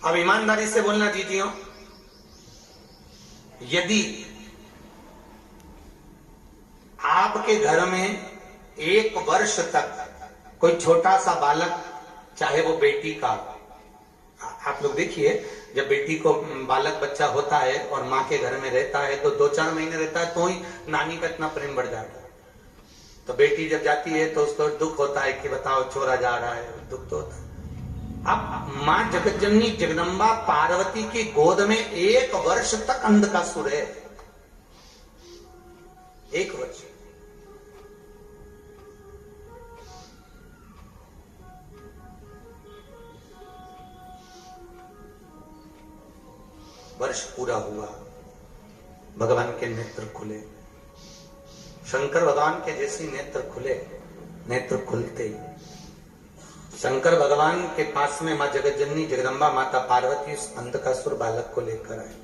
अब ईमानदारी से बोलना जीजियो, यदि आपके घर में 1 वर्ष तक कोई छोटा सा बालक, चाहे वो बेटी का, आप लोग देखिए जब बेटी को बालक बच्चा होता है और माँ के घर में रहता है तो 2-4 महीने रहता है तो ही नानी का इतना प्रेम बढ़ जाता है। तो बेटी जब जाती है तो उसको दुख होता है कि बताओ छोरा जा रहा है, दुख तो होता है। अब माँ जगतजननी जगदम्बा पार्वती की गोद में 1 वर्ष तक अंधकासुर है। 1 वर्ष। वर्ष पूरा हुआ, भगवान के नेत्र खुले, शंकर भगवान के जैसे नेत्र खुले। नेत्र खुलते ही शंकर भगवान के पास में मां जगतजननी जगदम्बा माता पार्वती उस अंधकासुर बालक को लेकर आए।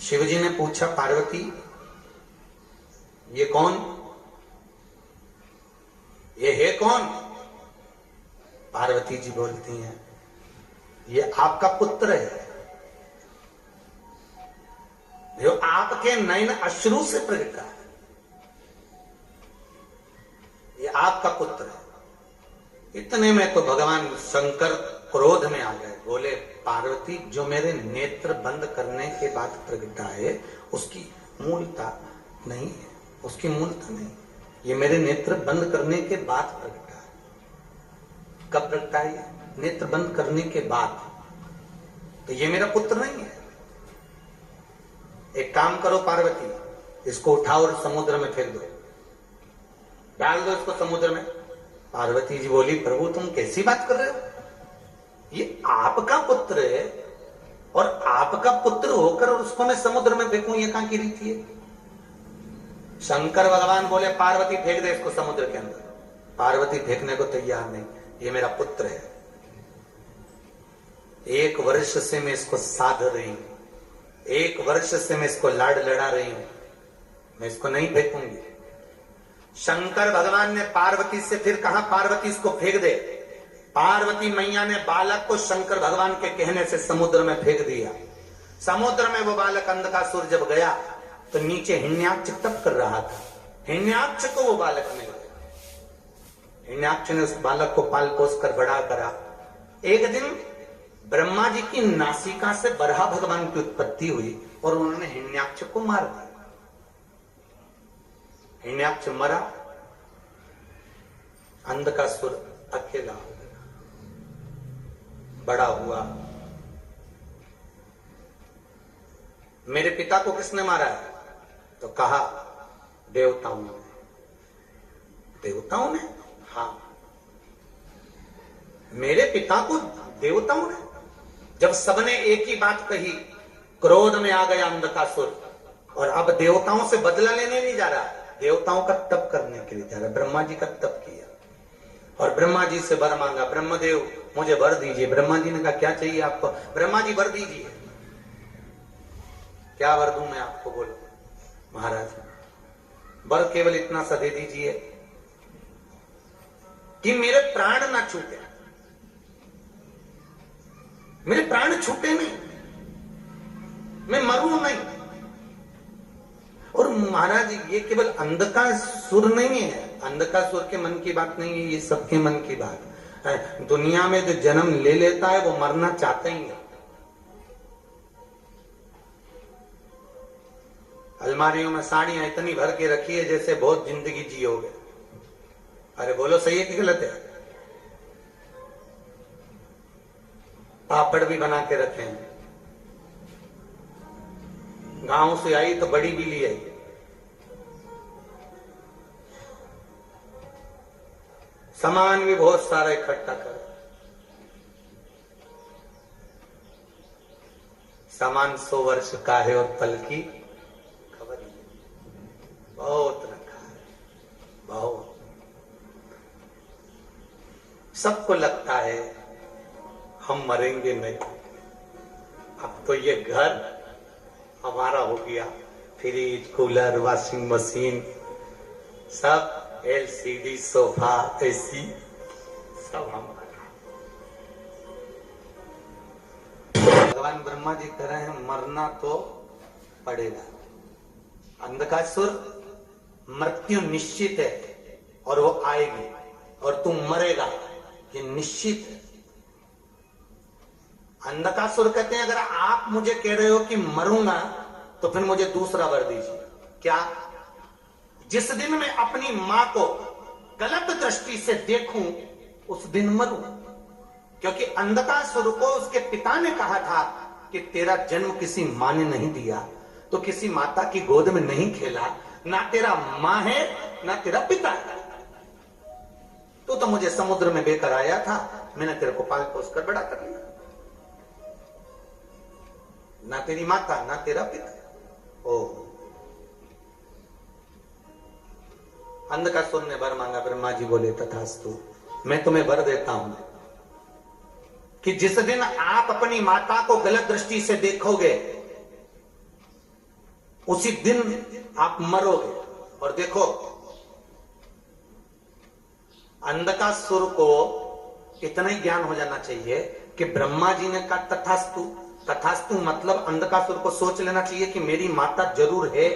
शिवजी ने पूछा, पार्वती ये कौन, ये है कौन? पार्वती जी बोलती हैं, ये आपका पुत्र है, जो आपके नयन अश्रु से प्रगटा है, ये आपका पुत्र है। इतने में तो भगवान शंकर क्रोध में आ गए, बोले पार्वती जो मेरे नेत्र बंद करने के बाद प्रगटा है उसकी मूलता नहीं है, उसकी मूलता नहीं, ये मेरे नेत्र बंद करने के बाद प्रगटा है। कब प्रगटा है? नेत्र बंद करने के बाद। तो ये मेरा पुत्र नहीं है। एक काम करो पार्वती, इसको उठाओ और समुद्र में फेंक दो, डाल दो इसको समुद्र में। पार्वती जी बोली, प्रभु तुम कैसी बात कर रहे हो, ये आपका पुत्र है और आपका पुत्र होकर और उसको मैं समुद्र में फेंकूं, ये कहां की रीति है? शंकर भगवान बोले, पार्वती फेंक दे इसको समुद्र के अंदर। पार्वती फेंकने को तैयार नहीं, ये मेरा पुत्र है, 1 वर्ष से मैं इसको साध रही हूं, 1 वर्ष से मैं इसको लाड लड़ा रही हूं, मैं इसको नहीं फेंकूंगी। शंकर भगवान ने पार्वती से फिर कहा, पार्वती इसको फेंक दे। पार्वती मैया ने बालक को शंकर भगवान के कहने से समुद्र में फेंक दिया। समुद्र में वो बालक अंधकासुर जब गया तो नीचे हिरण्याक्ष तप कर रहा था, हिरण्याक्ष को वो बालक मिल गया। हिरण्याक्ष ने उस बालक को पाल पोस कर बड़ा करा। एक दिन ब्रह्मा जी की नासिका से बरहा भगवान की उत्पत्ति हुई और उन्होंने हिरण्याक्ष को मार दिया। हिरण्याक्ष मरा, अंधकासुर अकेला हो गया, बड़ा हुआ। मेरे पिता को किसने मारा है? तो कहा देवताओं ने। देवताओं ने? हाँ, मेरे पिता को देवताओं ने। जब सबने एक ही बात कही, क्रोध में आ गया अंधकासुर और अब देवताओं से बदला लेने नहीं जा रहा, देवताओं का तप करने के लिए जा रहा। ब्रह्मा जी का तप किया और ब्रह्मा जी से वर मांगा, ब्रह्मदेव मुझे वर दीजिए। ब्रह्मा जी ने कहा क्या चाहिए आपको? ब्रह्मा जी वर दीजिए। क्या वर दूं मैं आपको? बोलो महाराज, वर केवल इतना सा दे दीजिए कि मेरे प्राण ना छूटे, मेरे प्राण छूटे नहीं, मैं मरूं नहीं। और महाराज ये केवल अंधकासुर नहीं है, अंधकासुर के मन की बात नहीं है, ये सबके मन की बात है। दुनिया में जो जन्म ले लेता है वो मरना चाहता ही है। अलमारियों में साड़ियां इतनी भर के रखी है जैसे बहुत जिंदगी जियोगे। अरे बोलो सही है कि गलत है? पापड़ भी बना के रखे हैं, गांव से आई तो बड़ी भी ली आई, सामान भी बहुत सारा इकट्ठा कर, सामान 100 वर्ष का है और पल की खबर नहीं। बहुत रखा है, बहुत। सबको लगता है हम मरेंगे नहीं, अब तो ये घर हमारा हो गया, फ्रिज, कूलर, वॉशिंग मशीन, सब LCD, सोफा, AC सब हमारा। भगवान ब्रह्मा जी कह रहे हैं मरना तो पड़ेगा। अंधकासुर मृत्यु निश्चित है और वो आएगी और तू मरेगा, ये निश्चित है। अंधकासुर कहते हैं अगर आप मुझे कह रहे हो कि मरूंगा तो फिर मुझे दूसरा वर दीजिए। क्या? जिस दिन मैं अपनी मां को गलत दृष्टि से देखूं उस दिन मरूं। क्योंकि अंधकासुर को उसके पिता ने कहा था कि तेरा जन्म किसी मां ने नहीं दिया, तो किसी माता की गोद में नहीं खेला, ना तेरा मां है ना तेरा पिता है, तो मुझे समुद्र में बेकर आया था, मैंने तेरे को पाल पोस कर बड़ा कर लिया। ना तेरी माता ना तेरा पिता। ओ अंधकासुर ने वर मांगा, ब्रह्मा जी बोले तथास्तु, मैं तुम्हें वर देता हूं कि जिस दिन आप अपनी माता को गलत दृष्टि से देखोगे उसी दिन आप मरोगे। और देखो अंधकासुर को इतना ही ज्ञान हो जाना चाहिए कि ब्रह्मा जी ने कहा तथास्तु। तथास्तु मतलब अंधकासुर को सोच लेना चाहिए कि मेरी माता जरूर है,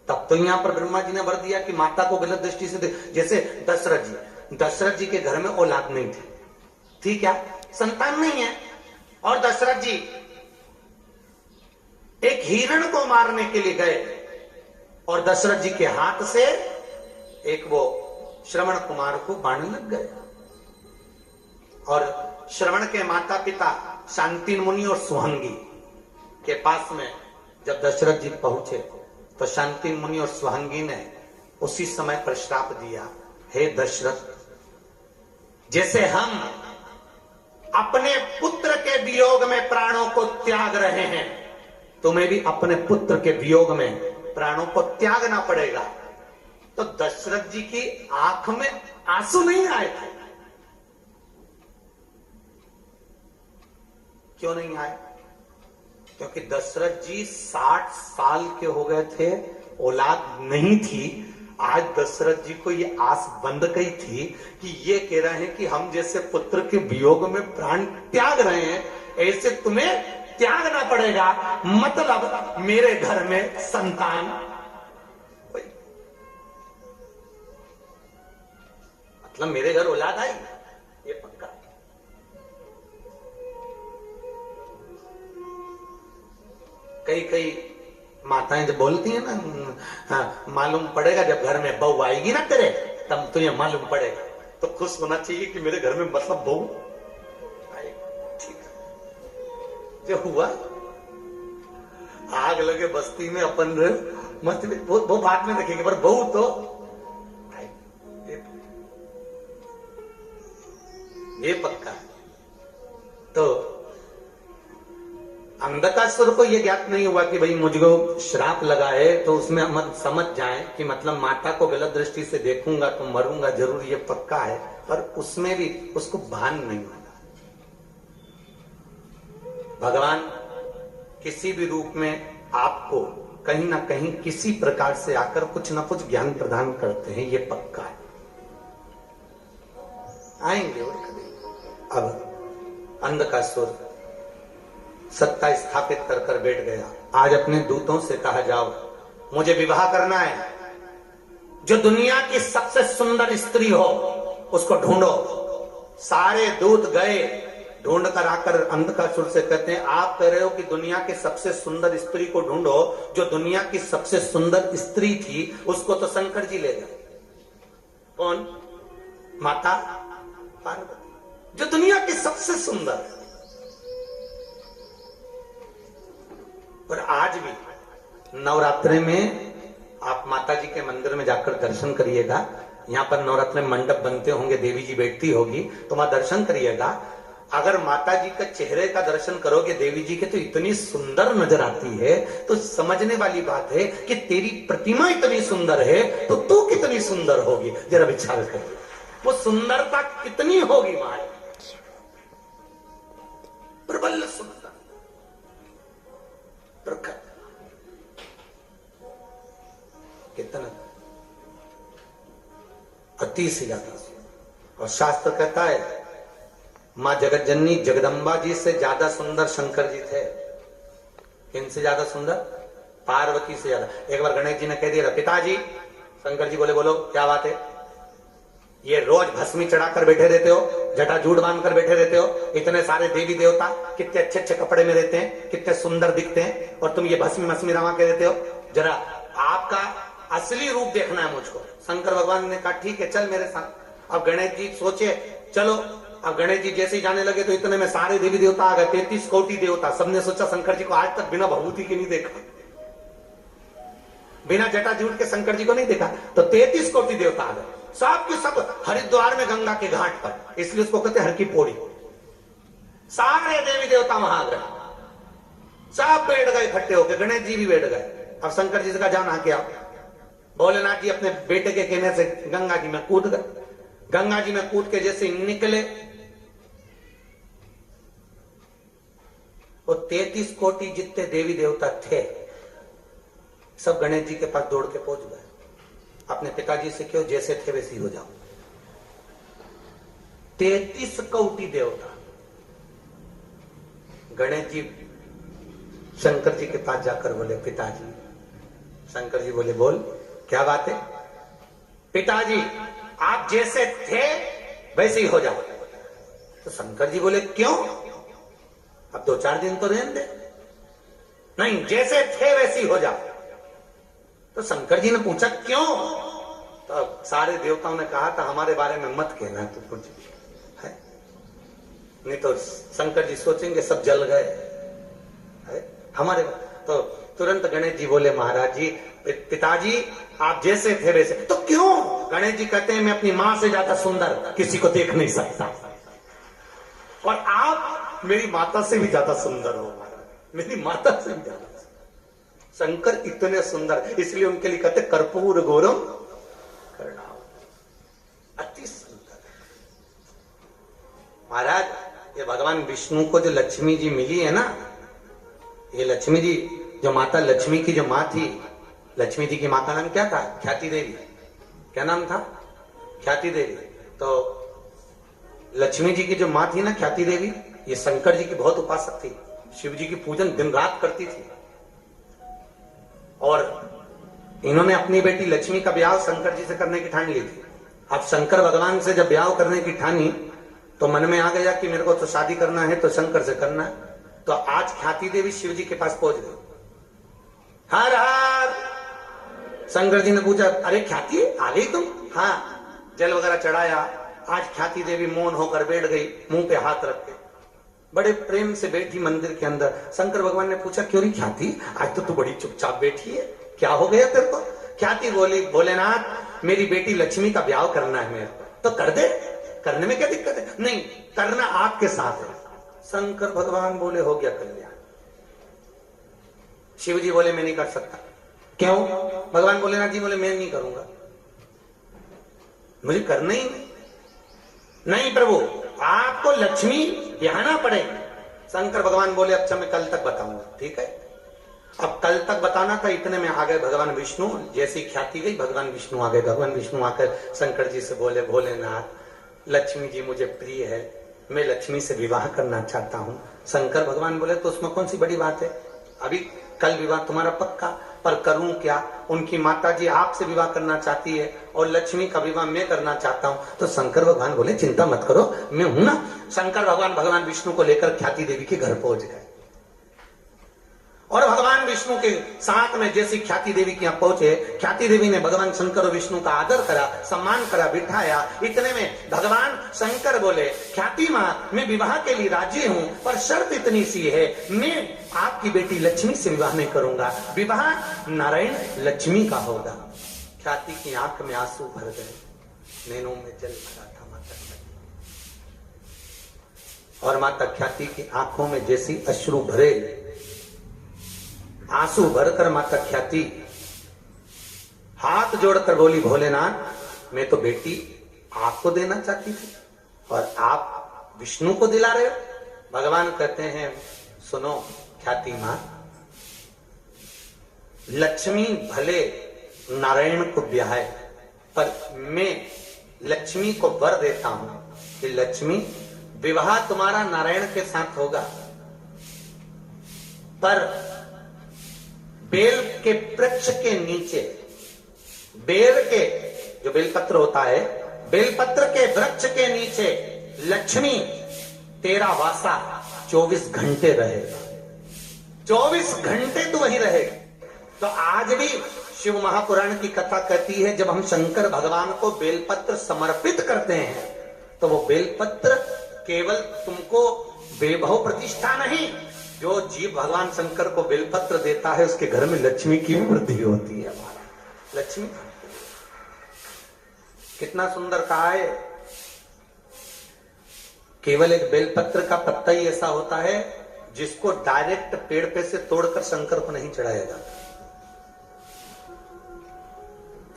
तब तो यहां पर ब्रह्मा जी ने वर दिया कि माता को गलत दृष्टि से जैसे दशरथ जी के घर में औलाद नहीं थी, ठीक है, संतान नहीं है, और दशरथ जी एक हिरण को मारने के लिए गए और दशरथ जी के हाथ से एक वो श्रवण कुमार को बाण लग गया। और श्रवण के माता पिता शांतिन मुनि और सुहंगी के पास में जब दशरथ जी पहुंचे तो शांतिन मुनि और सुहंगी ने उसी समय पर श्राप दिया, हे दशरथ, जैसे हम अपने पुत्र के वियोग में प्राणों को त्याग रहे हैं, तुम्हें भी अपने पुत्र के वियोग में प्राणों को त्यागना पड़ेगा। तो दशरथ जी की आंख में आंसू नहीं आए थे। क्यों नहीं आए? क्योंकि दशरथ जी 60 साल के हो गए थे, औलाद नहीं थी। आज दशरथ जी को ये आस बंद गई थी कि ये कह रहे हैं कि हम जैसे पुत्र के वियोग में प्राण त्याग रहे हैं, ऐसे तुम्हें त्यागना पड़ेगा। मतलब मेरे घर में संतान, मतलब मेरे घर औलाद आई, ये पक्का। कई माताएं जब बोलती है ना, हाँ, मालूम पड़ेगा जब घर में बहू आएगी ना तेरे, तब तो ये मालूम पड़ेगा। तो खुश होना चाहिए कि मेरे घर में मतलब बहू आएगी। ठीक है, जो हुआ आग लगे बस्ती में अपन मत वो बात में देखेंगे, पर बहू तो ये पक्का है। तो अंधकासुर को यह ज्ञात नहीं हुआ कि भाई मुझको श्राप लगा है, तो उसमें मत समझ जाए कि मतलब माता को गलत दृष्टि से देखूंगा तो मरूंगा जरूर, ये पक्का है। पर उसमें भी उसको भान नहीं होगा। भगवान किसी भी रूप में आपको कहीं ना कहीं किसी प्रकार से आकर कुछ ना कुछ ज्ञान प्रदान करते हैं, ये पक्का है। आएंगे और कभी। अब अंधकासुर सत्ता स्थापित कर कर बैठ गया। आज अपने दूतों से कहा जाओ मुझे विवाह करना है, जो दुनिया की सबसे सुंदर स्त्री हो उसको ढूंढो। सारे दूत गए, ढूंढ कर आकर अंधकासुर से कहते हैं आप कह रहे हो कि दुनिया की सबसे सुंदर स्त्री को ढूंढो। जो दुनिया की सबसे सुंदर स्त्री थी उसको तो शंकर जी ले गए। कौन? माता पार्वती, जो दुनिया की सबसे सुंदर। और आज भी नवरात्रि में आप माता जी के मंदिर में जाकर दर्शन करिएगा। यहाँ पर नवरात्रि में मंडप बनते होंगे, देवी जी बैठती होगी, तो वहां दर्शन करिएगा। अगर माता जी का चेहरे का दर्शन करोगे देवी जी के, तो इतनी सुंदर नजर आती है। तो समझने वाली बात है कि तेरी प्रतिमा इतनी सुंदर है तो तू कितनी सुंदर होगी, जरा विचार कर। वो सुंदरता कितनी होगी मां, प्रबल सुंदर, प्रखर, कितना अति से ज्यादा। और शास्त्र कहता है मां जगत जननी जगदम्बा जी से ज्यादा सुंदर शंकर जी थे। किनसे ज्यादा सुंदर? पार्वती से ज्यादा। एक बार गणेश जी ने कह दिया पिताजी, शंकर जी बोले बोलो क्या बात है? ये रोज भस्मी चढ़ाकर बैठे रहते हो, जटाजूट बांधकर बैठे रहते हो, इतने सारे देवी देवता कितने अच्छे अच्छे कपड़े में रहते हैं, कितने सुंदर दिखते हैं, और तुम ये भस्मी मस्मी रमा के रहते हो, जरा आपका असली रूप देखना है मुझको। शंकर भगवान ने कहा ठीक है चल मेरे साथ। अब गणेश जी सोचे चलो। अब गणेश जी जैसे ही जाने लगे तो इतने में सारे देवी देवता आ गए, 33 कोटि देवता। सबने सोचा शंकर जी को आज तक बिना भभूति के नहीं देखा, बिना जटाजूट के शंकर जी को नहीं देखा। तो 33 कोटि देवता आ गए, सब के सब हरिद्वार में गंगा के घाट पर, इसलिए उसको कहते हैं हर की पौड़ी। सारे देवी देवता वहां आ गए, सब बैठ गए इकट्ठे होकर, गणेश जी भी बैठ गए। अब शंकर जी से कहा जाना क्या? भोलेनाथ जी अपने बेटे के कहने से गंगा जी में कूद गए। गंगा जी में कूद के जैसे निकले, वो 33 कोटि जितने देवी देवता थे सब गणेश जी के पास दौड़ के पहुंच गए। अपने पिताजी से क्यों जैसे थे वैसे ही हो जाओ। 33 कोटि देवता। गणेश जी शंकर जी के पास जाकर बोले पिताजी। शंकर जी बोले बोल क्या बात है? पिताजी आप जैसे थे वैसे ही हो जाओ। तो शंकर जी बोले क्यों? अब 2-4 दिन तो रहने दे। नहीं, जैसे थे वैसे ही हो जाओ। तो शंकर जी ने पूछा क्यों? तो सारे देवताओं ने कहा था हमारे बारे में मत कहना तो कुछ है, नहीं तो शंकर जी सोचेंगे सब जल गए है हमारे। तो तुरंत गणेश जी बोले महाराज जी पिताजी आप जैसे थे वैसे। तो क्यों? गणेश जी कहते हैं मैं अपनी मां से ज्यादा सुंदर किसी को देख नहीं सकता, और आप मेरी माता से भी ज्यादा सुंदर हो महाराज, मेरी माता से भी ज्यादा। शंकर इतने सुंदर, इसलिए उनके लिए कहते कर्पूर गौरम करणाव, अति सुंदर। महाराज ये भगवान विष्णु को जो लक्ष्मी जी मिली है ना, ये लक्ष्मी जी जो माता लक्ष्मी की जो माँ थी, लक्ष्मी जी की माँ का नाम क्या था? ख्याति देवी। क्या नाम था? ख्याति देवी। तो लक्ष्मी जी की जो माँ थी ना ख्याति देवी, ये शंकर जी की बहुत उपासक थी, शिव जी की पूजन दिन रात करती थी। और इन्होंने अपनी बेटी लक्ष्मी का ब्याह शंकर जी से करने की ठान ली थी। अब शंकर भगवान से जब ब्याह करने की ठानी तो मन में आ गया कि मेरे को तो शादी करना है तो शंकर से करना है। तो आज ख्याति देवी शिव जी के पास पहुंच गई। हर हर। शंकर जी ने पूछा अरे ख्याति आ गई तुम? हाँ। जल वगैरह चढ़ाया। आज ख्याति देवी मौन होकर बैठ गई, मुंह पे हाथ रख के बड़े प्रेम से बैठी मंदिर के अंदर। शंकर भगवान ने पूछा क्यों नहीं ख्याति, आज तो तू बड़ी चुपचाप बैठी है, क्या हो गया तेरे को? ख्याति बोली भोलेनाथ मेरी बेटी लक्ष्मी का ब्याह करना है मेरे को, तो कर दे, करने में क्या दिक्कत है? नहीं, करना आपके साथ है। शंकर भगवान बोले हो गया कल्याण। शिव जी बोले मैं नहीं कर सकता। क्यों? भगवान भोलेनाथ जी बोले मैं नहीं करूंगा, मुझे करना ही नहीं प्रभु, आपको लक्ष्मी ब्याहना पड़ेगा। शंकर भगवान बोले अच्छा मैं कल तक बताऊंगा। ठीक है। अब कल तक बताना था, इतने में आ गए भगवान विष्णु। जैसी ख्याति गई भगवान विष्णु आ गए। भगवान विष्णु आकर शंकर जी से बोले भोलेनाथ लक्ष्मी जी मुझे प्रिय है, मैं लक्ष्मी से विवाह करना चाहता हूँ। शंकर भगवान बोले तो उसमें कौन सी बड़ी बात है, अभी कल विवाह तुम्हारा पक्का, पर करूं क्या? उनकी माता जी आपसे विवाह करना चाहती है और लक्ष्मी का विवाह मैं करना चाहता हूं। तो शंकर भगवान बोले चिंता मत करो, मैं हूं ना। शंकर भगवान भगवान विष्णु को लेकर ख्याति देवी के घर पहुंच गए और भगवान विष्णु के साथ में जैसी ख्याति देवी के यहाँ पहुंचे, ख्याति देवी ने भगवान शंकर और विष्णु का आदर करा, सम्मान करा, बिठाया। इतने में भगवान शंकर बोले ख्याति माँ मैं विवाह के लिए राजी हूं, पर शर्त इतनी सी है, मैं आपकी बेटी लक्ष्मी से विवाह नहीं करूंगा, विवाह नारायण लक्ष्मी का होगा। ख्याति की आंख में आंसू भर गए, नैनों में जल भरा था माता और माता ख्याति की आंखों में जैसी अश्रु भरे, आंसू भरकर माता ख्याति हाथ जोड़कर बोली भोलेनाथ मैं तो बेटी आपको देना चाहती थी और आप विष्णु को दिला रहे हो। भगवान कहते हैं सुनो ख्याति मां, लक्ष्मी भले नारायण को ब्याहे, पर मैं लक्ष्मी को वर देता हूं कि लक्ष्मी विवाह तुम्हारा नारायण के साथ होगा, पर बेल के वृक्ष के नीचे, बेल के जो बेलपत्र होता है, बेलपत्र के वृक्ष के नीचे लक्ष्मी तेरा वासा 24 घंटे रहेगा। 24 घंटे तो वहीं रहेगा। तो आज भी शिव महापुराण की कथा कहती है, जब हम शंकर भगवान को बेलपत्र समर्पित करते हैं तो वो बेलपत्र केवल तुमको वैभव प्रतिष्ठा नहीं, जो जीव भगवान शंकर को बेलपत्र देता है उसके घर में लक्ष्मी की वृद्धि होती है। लक्ष्मी कितना सुंदर कहा है, केवल एक बेलपत्र का पत्ता ही ऐसा होता है जिसको डायरेक्ट पेड़ पे से तोड़कर शंकर को नहीं चढ़ाया जाता।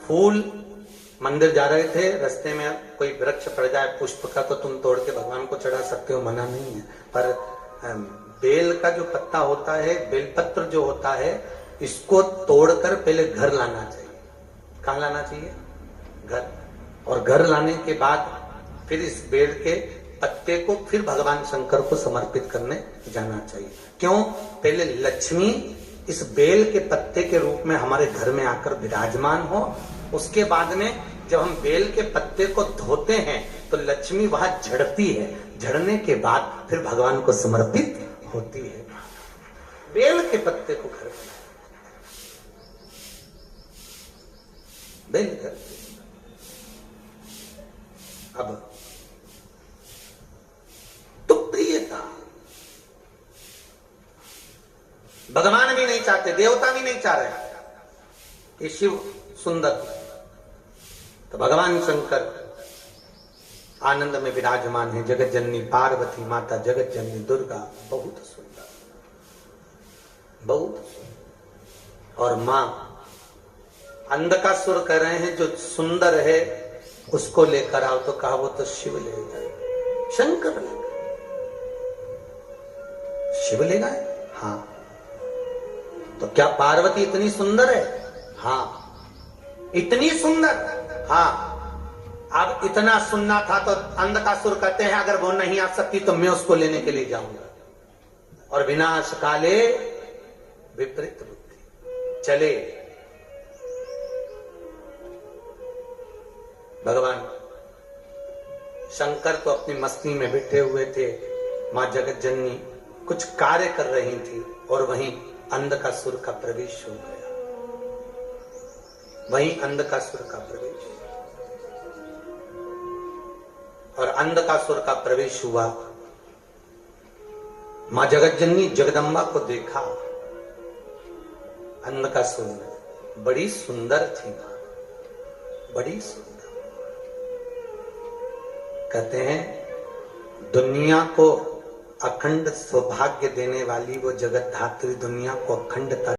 फूल, मंदिर जा रहे थे, रास्ते में कोई वृक्ष पड़ जाए पुष्प का तो तुम तोड़ के भगवान को चढ़ा सकते हो, मना नहीं है। पर बेल का जो पत्ता होता है, बेलपत्र जो होता है, इसको तोड़कर पहले घर लाना चाहिए। कहां लाना चाहिए? घर। और घर लाने के बाद फिर इस बेल के पत्ते को फिर भगवान शंकर को समर्पित करने जाना चाहिए। क्यों? पहले लक्ष्मी इस बेल के पत्ते के रूप में हमारे घर में आकर विराजमान हो, उसके बाद में जब हम बेल के पत्ते को धोते हैं तो लक्ष्मी वहां झड़ती है, झड़ने के बाद फिर भगवान को समर्पित होती है। बेल के पत्ते को घर में बेल कर। अब तो प्रियता भगवान भी नहीं चाहते, देवता भी नहीं चाह रहे कि शिव सुंदर, तो भगवान शंकर आनंद में विराजमान है। जगत जननी पार्वती माता, जगत जननी दुर्गा, बहुत सुंदर, बहुत सुंदर। और मां अंधकासुर कह रहे हैं जो सुंदर है उसको लेकर आओ, तो कहा वो तो शिव ले गए, शंकर ले गए। शिव ले गए? हाँ। तो क्या पार्वती इतनी सुंदर है? हाँ। इतनी सुंदर? हाँ। अब इतना सुनना था तो अंधकासुर कहते हैं अगर वो नहीं आ सकती तो मैं उसको लेने के लिए जाऊंगा। और विनाश काले विपरीत बुद्धि, चले भगवान शंकर तो अपनी मस्ती में बैठे हुए थे, मां जगत जननी कुछ कार्य कर रही थी और वहीं अंधकासुर का प्रवेश हो गया। वहीं अंधकासुर का प्रवेश, और अंधकासुर का प्रवेश हुआ। मां जगत जननी जगदम्बा को देखा, अंधकासुर ने, बड़ी सुंदर थी मां, बड़ी सुंदर। कहते हैं दुनिया को अखंड सौभाग्य देने वाली वो जगत धात्री दुनिया को अखंडता